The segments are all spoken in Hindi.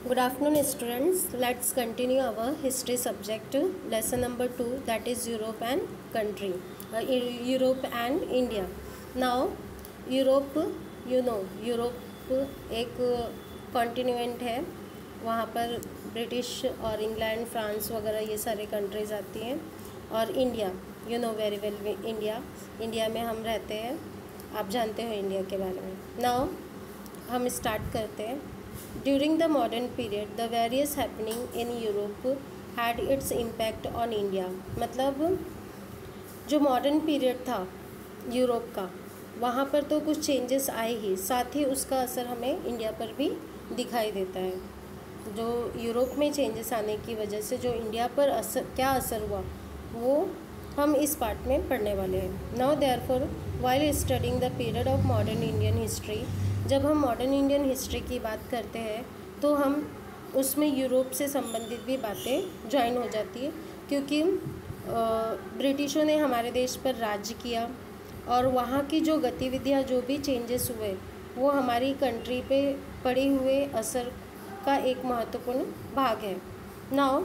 Good afternoon, students. Let's continue our history subject, lesson number 2, that is Europe and country, Europe and India. Now, Europe Europe एक कॉन्टिनेंट है। वहाँ पर ब्रिटिश और इंग्लैंड, फ्रांस वगैरह ये सारे कंट्रीज़ आती हैं। और India, you know very well, India में हम रहते हैं। आप जानते हो इंडिया के बारे में। नाउ हम स्टार्ट करते हैं। During the modern period the various happening in Europe had its impact on India. मतलब जो मॉडर्न पीरियड था यूरोप का, वहाँ पर तो कुछ चेंजेस आए ही, साथ ही उसका असर हमें इंडिया पर भी दिखाई देता है। जो यूरोप में चेंजेस आने की वजह से जो इंडिया पर क्या असर हुआ वो हम इस पार्ट में पढ़ने वाले हैं। Now therefore while studying the period of modern Indian history, जब हम मॉडर्न इंडियन हिस्ट्री की बात करते हैं तो हम उसमें यूरोप से संबंधित भी बातें ज्वाइन हो जाती है, क्योंकि ब्रिटिशों ने हमारे देश पर राज्य किया और वहाँ की जो गतिविधियाँ, जो भी चेंजेस हुए, वो हमारी कंट्री पे पड़े हुए असर का एक महत्वपूर्ण भाग है। Now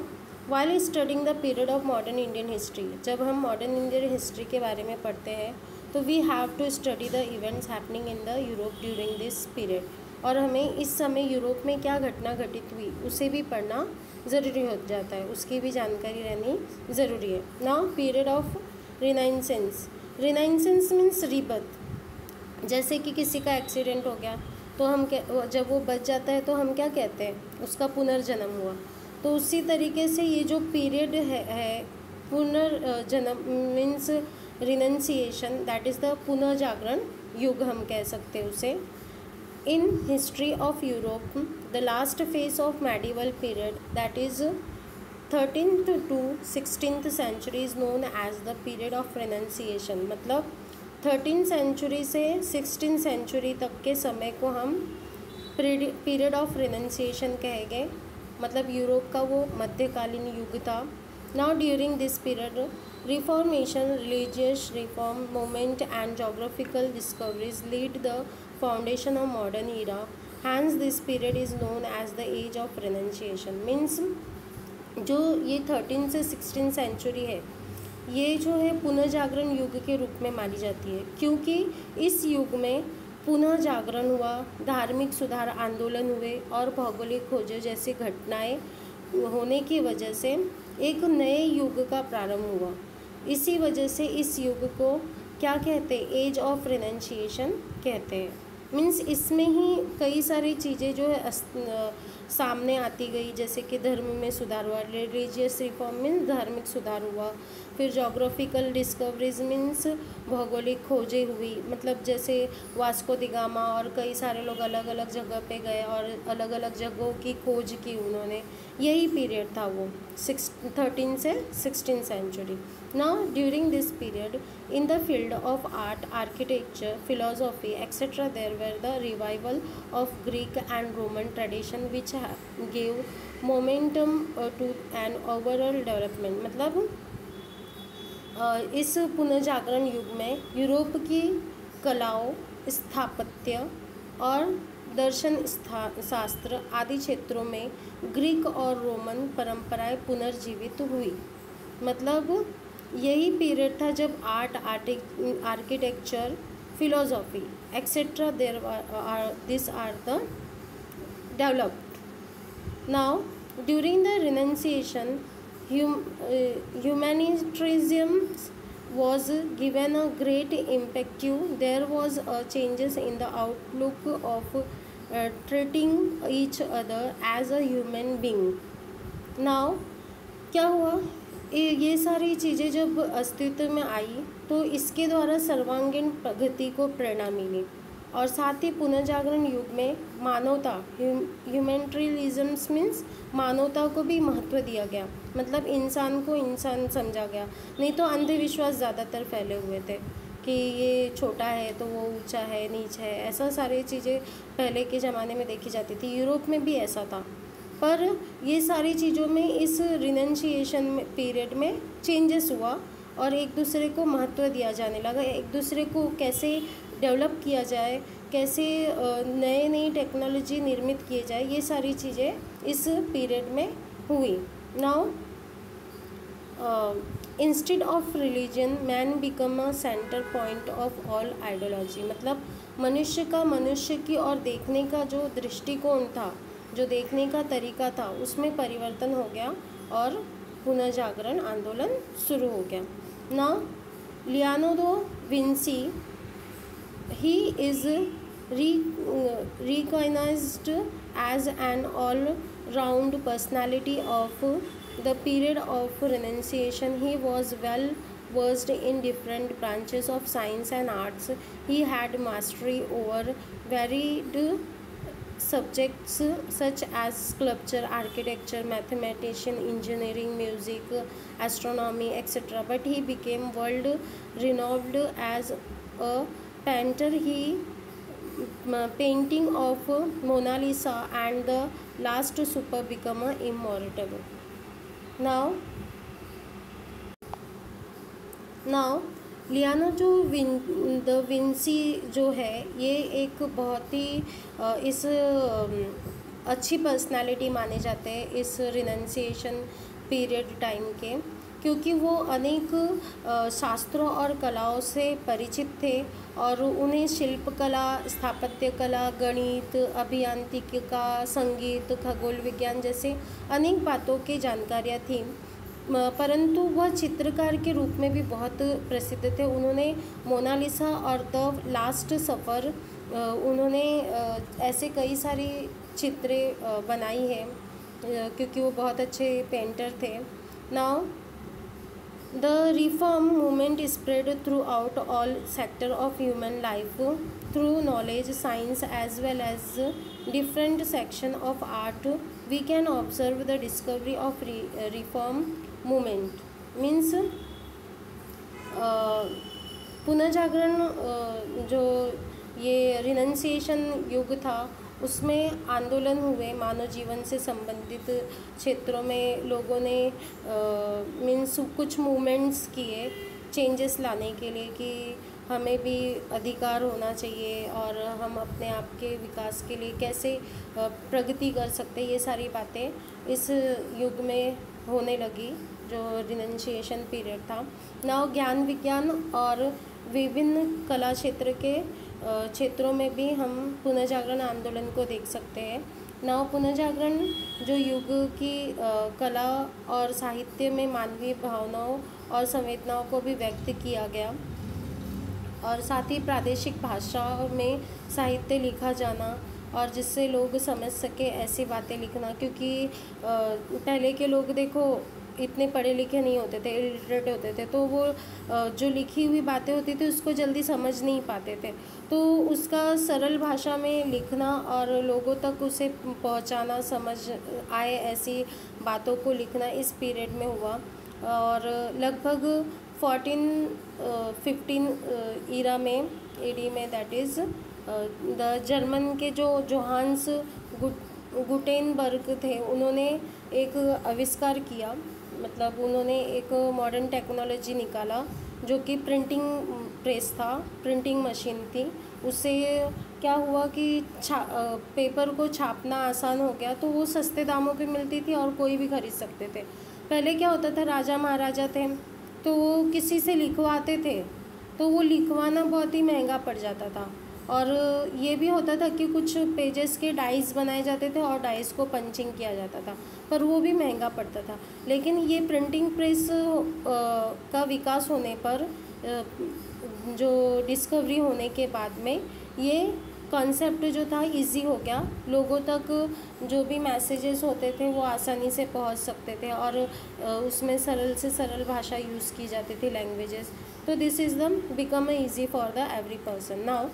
while studying the period of modern Indian history, जब हम मॉडर्न इंडियन हिस्ट्री के बारे में पढ़ते हैं तो we have to study the events happening in the Europe during this period, और हमें इस समय यूरोप में क्या घटना घटित हुई उसे भी पढ़ना ज़रूरी हो जाता है, उसकी भी जानकारी रहनी ज़रूरी है। Now period of renaissance, renaissance means rebirth. जैसे कि किसी का एक्सीडेंट हो गया तो हम जब वो बच जाता है तो हम क्या कहते हैं, उसका पुनर्जन्म हुआ। तो उसी तरीके से ये जो पीरियड है पुनर्जन्म means renunciation, that is the पुनर्जागरण युग हम कह सकते हैं उसे। In history of Europe the last phase of medieval period, that is 13th to 16th century is known as the period of renunciation. मतलब 13th सेंचुरी से 16th सेंचुरी तक के समय को हम पीरियड ऑफ रिनंसिएशन कहेंगे। मतलब यूरोप का वो मध्यकालीन युग था। Now during this period reformation, religious reform movement and geographical discoveries lead the foundation of modern era, hence this period is known as the age of renunciation. Means जो ये 13 से 16 सेंचुरी है, ये जो है पुनर्जागरण युग के रूप में मानी जाती है, क्योंकि इस युग में पुनः जागरण हुआ, धार्मिक सुधार आंदोलन हुए और भौगोलिक खोजें जैसी घटनाएं होने की वजह से एक नए युग का प्रारंभ हुआ। इसी वजह से इस युग को क्या कहते हैं, एज ऑफ रिनंसिएशन कहते हैं। मीन्स इसमें ही कई सारी चीज़ें जो है सामने आती गई, जैसे कि धर्म में सुधार हुआ, रिलीजियस रिफॉर्म मीन्स धार्मिक सुधार हुआ, फिर जोग्राफिकल डिस्कवरीज मीन्स भौगोलिक खोजें हुई। मतलब जैसे वास्को दी गामा और कई सारे लोग अलग अलग जगह पे गए और अलग अलग जगहों की खोज की उन्होंने, यही पीरियड था वो 13 से 16 century. Now during this period in the field of art, architecture, philosophy etcetera there were the revival of Greek and Roman tradition which gave momentum to an overall development। मतलब इस पुनर्जागरण युग में यूरोप की कलाओं, स्थापत्य और दर्शन शास्त्र आदि क्षेत्रों में ग्रीक और रोमन परंपराएं पुनर्जीवित हुई। मतलब यही पीरियड था जब art, architecture, philosophy etcetera this are the developed. Now, during the Renunciation, humanitarianism was given a great impact. There was a changes in the outlook of treating each other as a human being. Now, क्या हुआ, ये सारी चीज़ें जब अस्तित्व में आई तो इसके द्वारा सर्वांगीण प्रगति को प्रेरणा मिली, और साथ ही पुनर्जागरण युग में मानवता, ह्यूमैनिटेरियनिज्म मीन्स मानवता को भी महत्व दिया गया। मतलब इंसान को इंसान समझा गया, नहीं तो अंधविश्वास ज़्यादातर फैले हुए थे कि ये छोटा है तो वो ऊंचा है, नीच है, ऐसा सारी चीज़ें पहले के ज़माने में देखी जाती थी। यूरोप में भी ऐसा था, पर ये सारी चीज़ों में इस रिनंसिएशन पीरियड में चेंजेस हुआ और एक दूसरे को महत्व दिया जाने लगा। एक दूसरे को कैसे डेवलप किया जाए, कैसे नए नई टेक्नोलॉजी निर्मित किए जाए, ये सारी चीज़ें इस पीरियड में हुई। Now instead of religion man become a centre point of all ideology, मतलब मनुष्य की और देखने का जो दृष्टिकोण था, जो देखने का तरीका था, उसमें परिवर्तन हो गया और पुनर्जागरण आंदोलन शुरू हो गया। Now Leonardo Vinci, he is recognized as an all-round personality of the period of Renaissance. He was well versed in different branches of science and arts. He had mastery over varied subjects such as sculpture, architecture, mathematics, engineering, music, astronomy, etc. But he became world renowned as a painter. He painting of Mona Lisa and the Last Supper become immortal. Now Leonardo da Vinci जो है, ये एक बहुत ही इस अच्छी पर्सनालिटी माने जाते हैं इस रिनेसेंस पीरियड टाइम के, क्योंकि वो अनेक शास्त्रों और कलाओं से परिचित थे और उन्हें शिल्पकला, स्थापत्य कला, गणित, अभियांत्रिकी, संगीत, खगोल विज्ञान जैसे अनेक बातों की जानकारियाँ थी, परंतु वह चित्रकार के रूप में भी बहुत प्रसिद्ध थे। उन्होंने मोनालिसा और द लास्ट सफ़र, उन्होंने ऐसे कई सारी चित्रें बनाई हैं क्योंकि वो बहुत अच्छे पेंटर थे। Now the reform movement spread throughout all sector of human life through knowledge, science as well as different section of art. We can observe the discovery of reform movement means पुनर्जागरण जो ये रिनंसिएशन युग था, उसमें आंदोलन हुए, मानव जीवन से संबंधित क्षेत्रों में लोगों ने मीन्स कुछ मूवमेंट्स किए चेंजेस लाने के लिए कि हमें भी अधिकार होना चाहिए और हम अपने आप के विकास के लिए कैसे प्रगति कर सकते हैं, ये सारी बातें इस युग में होने लगी जो रिनंसिएशन पीरियड था। नाउ ज्ञान विज्ञान और विभिन्न कला क्षेत्र के क्षेत्रों में भी हम पुनर्जागरण आंदोलन को देख सकते हैं। नाउ पुनर्जागरण जो युग की कला और साहित्य में मानवीय भावनाओं और संवेदनाओं को भी व्यक्त किया गया और साथ ही प्रादेशिक भाषाओं में साहित्य लिखा जाना और जिससे लोग समझ सके ऐसी बातें लिखना, क्योंकि पहले के लोग देखो इतने पढ़े लिखे नहीं होते थे, इलिटरेट होते थे, तो वो जो लिखी हुई बातें होती थी उसको जल्दी समझ नहीं पाते थे, तो उसका सरल भाषा में लिखना और लोगों तक उसे पहुंचाना, समझ आए ऐसी बातों को लिखना इस पीरियड में हुआ। और लगभग 1415 ईरा में एडी में, दैट इज़ द जर्मन के जो जोहान्स गुटेनबर्ग थे, उन्होंने एक आविष्कार किया, मतलब उन्होंने एक मॉडर्न टेक्नोलॉजी निकाला जो कि प्रिंटिंग प्रेस था, प्रिंटिंग मशीन थी। उससे क्या हुआ कि पेपर को छापना आसान हो गया, तो वो सस्ते दामों पे मिलती थी और कोई भी खरीद सकते थे। पहले क्या होता था, राजा महाराजा थे तो वो किसी से लिखवाते थे तो वो लिखवाना बहुत ही महंगा पड़ जाता था, और ये भी होता था कि कुछ पेजेस के डाइस बनाए जाते थे और डाइस को पंचिंग किया जाता था, पर वो भी महंगा पड़ता था। लेकिन ये प्रिंटिंग प्रेस का विकास होने पर, जो डिस्कवरी होने के बाद में, ये कॉन्सेप्ट जो था इजी हो गया, लोगों तक जो भी मैसेजेस होते थे वो आसानी से पहुंच सकते थे और उसमें सरल से सरल भाषा यूज़ की जाती थी, लैंग्वेजेस। तो this is the become easy for the every person. Now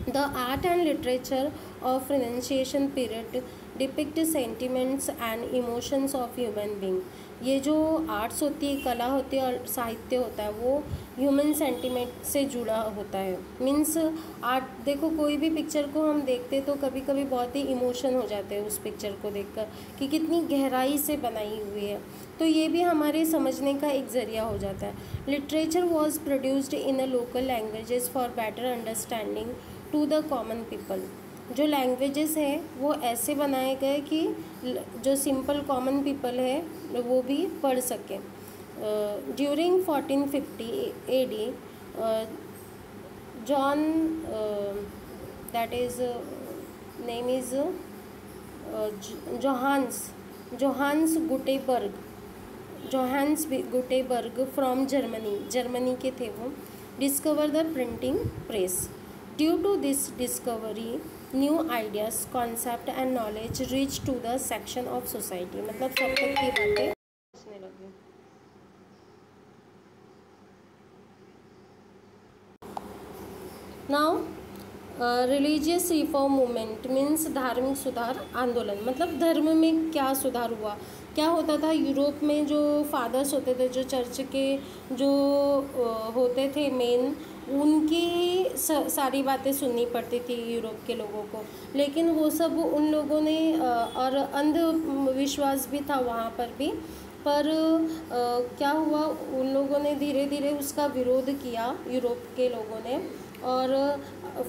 the art and literature of Renaissance period depict sentiments and emotions of human being. ये जो आर्ट्स होती है, कला होती है और साहित्य होता है, वो ह्यूमन सेंटिमेंट से जुड़ा होता है. मीन्स आर्ट, देखो कोई भी पिक्चर को हम देखते तो कभी कभी बहुत ही इमोशन हो जाते हैं उस पिक्चर को देखकर कि कितनी गहराई से बनाई हुई है. तो ये भी हमारे समझने का एक ज़रिया हो जाता है. Literature was produced in a local languages for better understanding to the common people. जो लैंग्वेजेस हैं वो ऐसे बनाए गए कि जो सिंपल कॉमन पीपल है वो भी पढ़ सकें. During 1450 AD, John, that is name is Johannes Gutenberg from Germany के थे वो, discover the printing press. Due to this discovery new ideas, concept and knowledge reach to the section of society. मतलब सब तक की बातें पहुँचने लगी. Now religious reform movement means धार्मिक सुधार आंदोलन. मतलब धर्म में क्या सुधार हुआ, क्या होता था यूरोप में. जो फादर्स होते थे, जो चर्च के जो होते थे मेन, उनकी सारी बातें सुननी पड़ती थी यूरोप के लोगों को. लेकिन वो सब उन लोगों ने और अंधविश्वास भी था वहाँ पर भी. पर क्या हुआ, उन लोगों ने धीरे धीरे उसका विरोध किया यूरोप के लोगों ने, और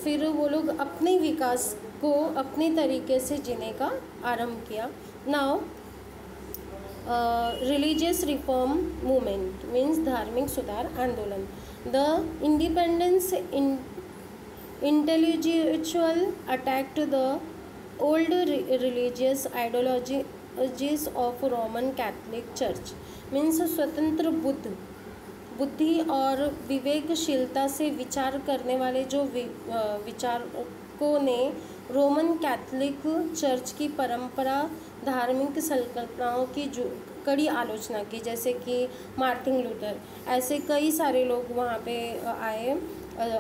फिर वो लोग अपने विकास को अपने तरीके से जीने का आरंभ किया. Now religious reform movement means धार्मिक सुधार आंदोलन. The independence intellectual attacked the old religious ideologies of Roman Catholic church. Means स्वतंत्र बुद्धि और विवेकशीलता से विचार करने वाले जो विचारकों ने रोमन कैथलिक चर्च की परंपरा, धार्मिक संकल्पनाओं की जो कड़ी आलोचना की. जैसे कि मार्टिन लूथर, ऐसे कई सारे लोग वहाँ पे आए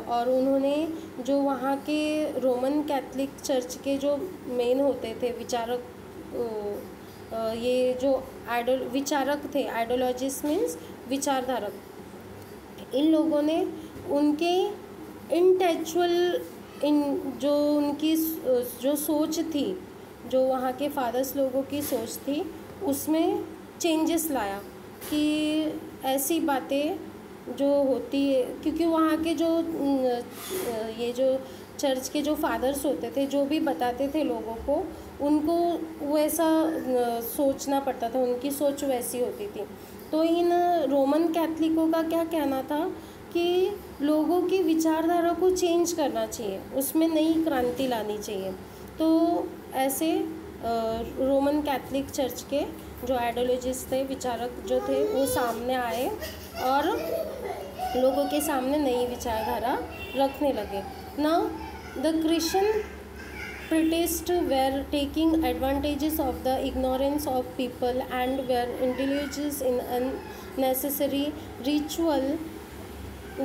और उन्होंने जो वहाँ के रोमन कैथलिक चर्च के जो मेन होते थे विचारक, ये जो विचारक थे, आइडियोलॉजिस्ट मीन्स विचारधारक, इन लोगों ने उनके जो उनकी जो सोच थी, जो वहाँ के फादर्स लोगों की सोच थी, उसमें चेंजेस लाया कि ऐसी बातें जो होती है, क्योंकि वहाँ के जो ये जो चर्च के जो फादर्स होते थे, जो भी बताते थे लोगों को, उनको वैसा सोचना पड़ता था, उनकी सोच वैसी होती थी. तो इन रोमन कैथलिकों का क्या कहना था कि लोगों की विचारधारा को चेंज करना चाहिए, उसमें नई क्रांति लानी चाहिए. तो ऐसे रोमन कैथलिक चर्च के जो आइडियोलॉजिस्ट थे, विचारक जो थे, वो सामने आए और लोगों के सामने नई विचारधारा रखने लगे. Now the Christian priests were taking advantages of the ignorance of people and were indulging in unnecessary ritual.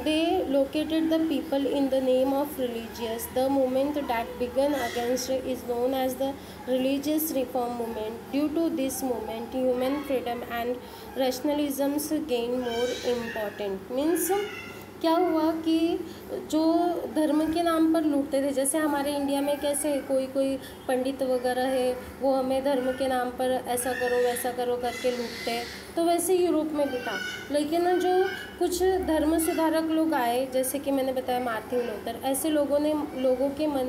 They located the people in the name of religious. The movement that began against is known as the religious reform movement. Due to this movement, human freedom and rationalism gained more important. Means क्या हुआ कि जो धर्म के नाम पर लूटते थे, जैसे हमारे इंडिया में कैसे कोई पंडित वगैरह है, वो हमें धर्म के नाम पर ऐसा करो वैसा करो करके लूटते हैं, तो वैसे यूरोप में भी था. लेकिन जो कुछ धर्म सुधारक लोग आए, जैसे कि मैंने बताया मार्टिन लूथर, ऐसे लोगों ने लोगों के मन,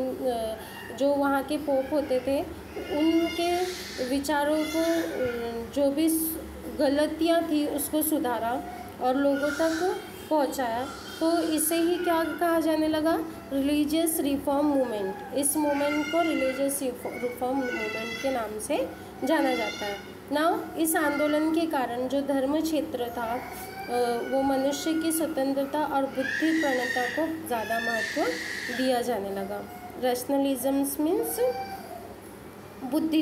जो वहाँ के पोप होते थे, उनके विचारों को, जो भी गलतियाँ थी उसको सुधारा और लोगों तक पहुँचाया. तो इसे ही क्या कहा जाने लगा, रिलीजियस रिफॉर्म मूवमेंट. इस मूवमेंट को रिलीजियस रिफॉर्म मूवमेंट के नाम से जाना जाता है. नाउ इस आंदोलन के कारण जो धर्म क्षेत्र था, वो मनुष्य की स्वतंत्रता और बुद्धि प्रवणता को ज़्यादा महत्व दिया जाने लगा. रैशनलिज्म मीन्स बुद्धि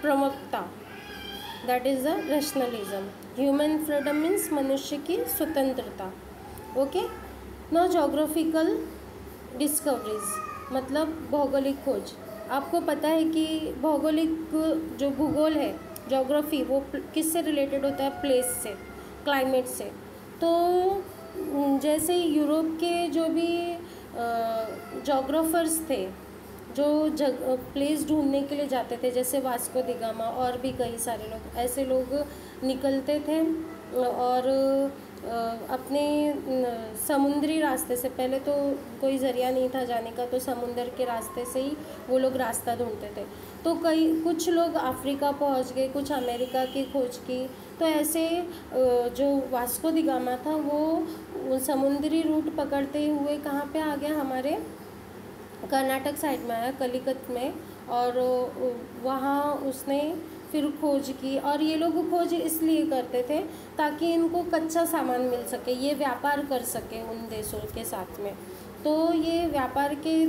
प्रवक्ता, that is the rationalism. Human freedom means मनुष्य की स्वतंत्रता. ओके. Now geographical discoveries. मतलब भौगोलिक खोज। आपको पता है कि भौगोलिक जो भूगोल है, ज्योग्राफी, वो किससे रिलेटेड होता है? प्लेस से, क्लाइमेट से। तो जैसे यूरोप के जो भी जोग्राफर्स थे, जो प्लेस ढूंढने के लिए जाते थे, जैसे वास्को द गामा और भी कई सारे लोग, ऐसे लोग निकलते थे और अपने समुद्री रास्ते से, पहले तो कोई ज़रिया नहीं था जाने का, तो समुंदर के रास्ते से ही वो लोग रास्ता ढूंढते थे। तो कुछ लोग अफ्रीका पहुंच गए, कुछ अमेरिका की खोज की। तो ऐसे जो वास्को द गामा था वो समुद्री रूट पकड़ते हुए कहाँ पे आ गया? हमारे कर्नाटक साइड में आया, कलिकत में, और वहाँ उसने फिर खोज की। और ये लोग खोज इसलिए करते थे ताकि इनको कच्चा सामान मिल सके, ये व्यापार कर सके उन देशों के साथ में। तो ये व्यापार के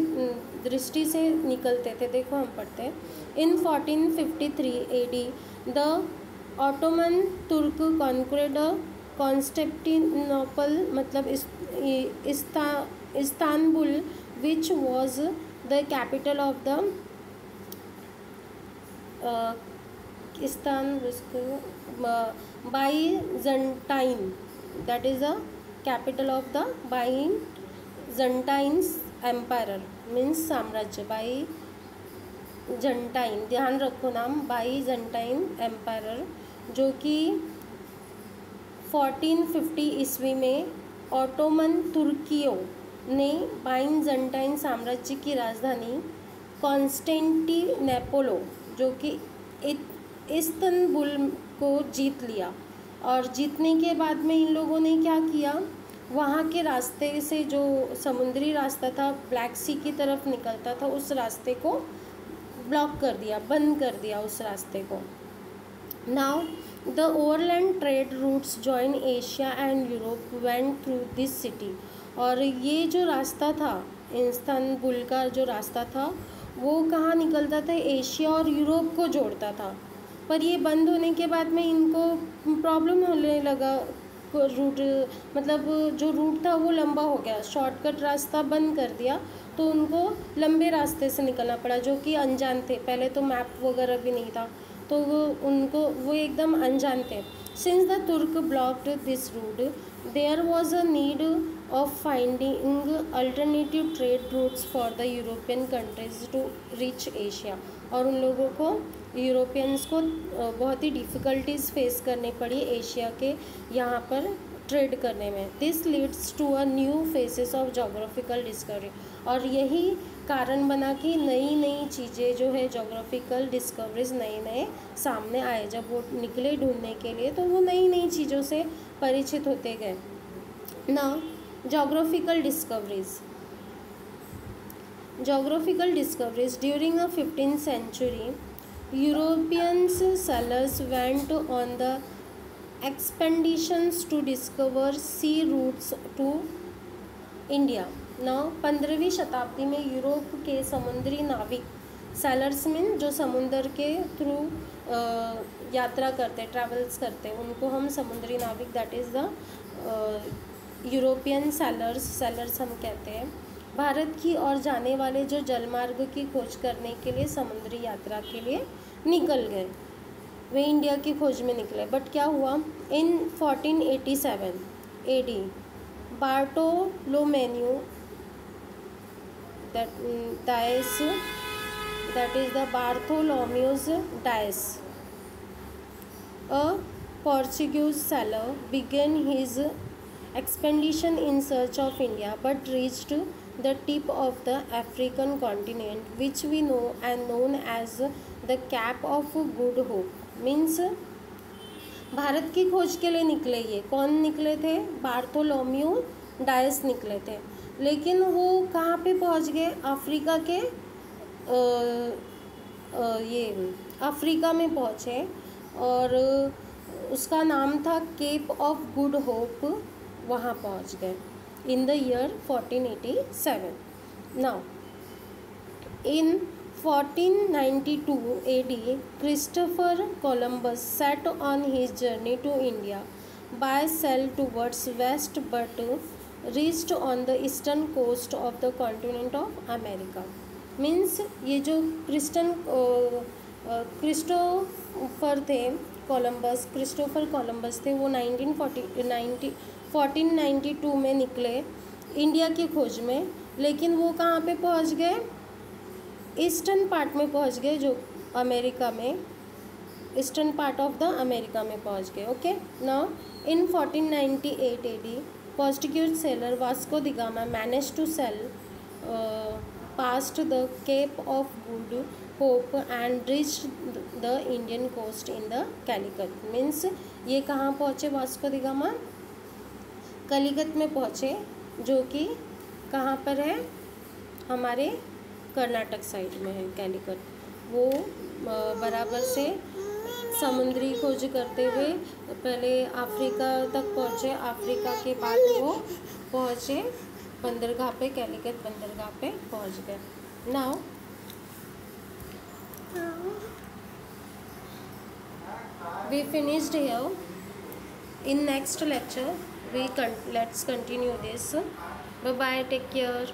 दृष्टि से निकलते थे। देखो हम पढ़ते हैं, इन 1453 AD द ऑटोमन तुर्क कॉन्क्रेड कॉन्स्टेंटिनोपल, मतलब Istanbul, which was the capital of the Byzantine, that is the capital of the Byzantine Empire, means साम्राज्य, बाईजेंटाइन, ध्यान रखो नाम, बाईजेंटाइन एम्पायर, जो कि 1450 ईस्वी में ऑटोमन तुर्कियों ने बाइजेंटाइन साम्राज्य की राजधानी कॉन्स्टेंटिनोपल, जो कि इस्तंबुल को जीत लिया। और जीतने के बाद में इन लोगों ने क्या किया? वहाँ के रास्ते से, जो समुद्री रास्ता था, ब्लैक सी की तरफ निकलता था, उस रास्ते को ब्लॉक कर दिया, बंद कर दिया उस रास्ते को। Now the overland trade routes join Asia and Europe went through this city. और ये जो रास्ता था, इस्तांबुल का जो रास्ता था, वो कहाँ निकलता था? एशिया और यूरोप को जोड़ता था। पर ये बंद होने के बाद में इनको प्रॉब्लम होने लगा, रूट, मतलब जो रूट था वो लंबा हो गया, शॉर्टकट रास्ता बंद कर दिया, तो उनको लंबे रास्ते से निकलना पड़ा, जो कि अनजान थे। पहले तो मैप वगैरह भी नहीं था, तो वो एकदम अनजान थे। Since the Turk blocked this route, there was a need of finding alternative trade routes for the European countries to reach Asia। और उन लोगों को, यूरोपियंस को, बहुत ही डिफ़िकल्टीज फेस करनी पड़ी एशिया के यहाँ पर ट्रेड करने में। This leads to a new phases of geographical discovery. और यही कारण बना कि नई नई चीज़ें जो है, जोग्राफिकल डिस्कवरीज नए सामने आए। जब वो निकले ढूंढने के लिए, तो वो नई नई चीज़ों से परिचित होते गए। ना Geographical discoveries during the 15th century, European sailors went on the expeditions to discover sea routes to India। Now 15वीं शताब्दी में यूरोप के समुद्री नाविक, सैलर्स मीन जो समुंदर के थ्रू यात्रा करते, ट्रैवल्स करते, उनको हम समुद्री नाविक, that is the European sellers हम कहते हैं। भारत की ओर जाने वाले जो जलमार्ग की खोज करने के लिए समुद्री यात्रा के लिए निकल गए, वे इंडिया की खोज में निकले। बट क्या हुआ? In 1487 AD Bartolomeu Dias, that is the Bartholomew's Dias, a Portuguese sailor, began his expedition in search of India, but reached the tip of the African continent, which we know and known as the Cape of Good Hope, means Bharat की खोज के लिए निकले। ये कौन निकले थे? बार्थोलोम्यू डायस निकले थे। लेकिन वो कहाँ पे पहुँच गए? अफ्रीका के ये अफ्रीका में पहुँचे, और उसका नाम था केप ऑफ गुड होप, वहाँ पहुँच गए in the year 1487। Now in 1492 AD Christopher Columbus set on his journey to India by sail towards west, but reached on the eastern coast of the continent of America. Means ये जो क्रिस्टोफर कोलंबस थे वो 1492 में निकले इंडिया की खोज में, लेकिन वो कहाँ पे पहुँच गए, ईस्टर्न पार्ट में पहुँच गए, जो अमेरिका में, eastern part of the America में पहुँच गए। Okay, now in 1498 AD Portuguese sailor Vasco da Gama manage to sail past the Cape of Good Hope and reached the Indian coast in the Calicut. Means ये कहाँ पहुँचे वास्को द गामा, कलिकत में पहुँचे, जो कि कहाँ पर है, हमारे कर्नाटक साइड में है कैलिकट। वो बराबर से समुद्री खोज करते हुए पहले अफ्रीका तक पहुँचे, अफ्रीका के बाद वो पहुँचे बंदरगाह पे, कैलिकट बंदरगाह पे पहुँच गए। Now we finished here. In next lecture let's continue this. Bye bye, take care.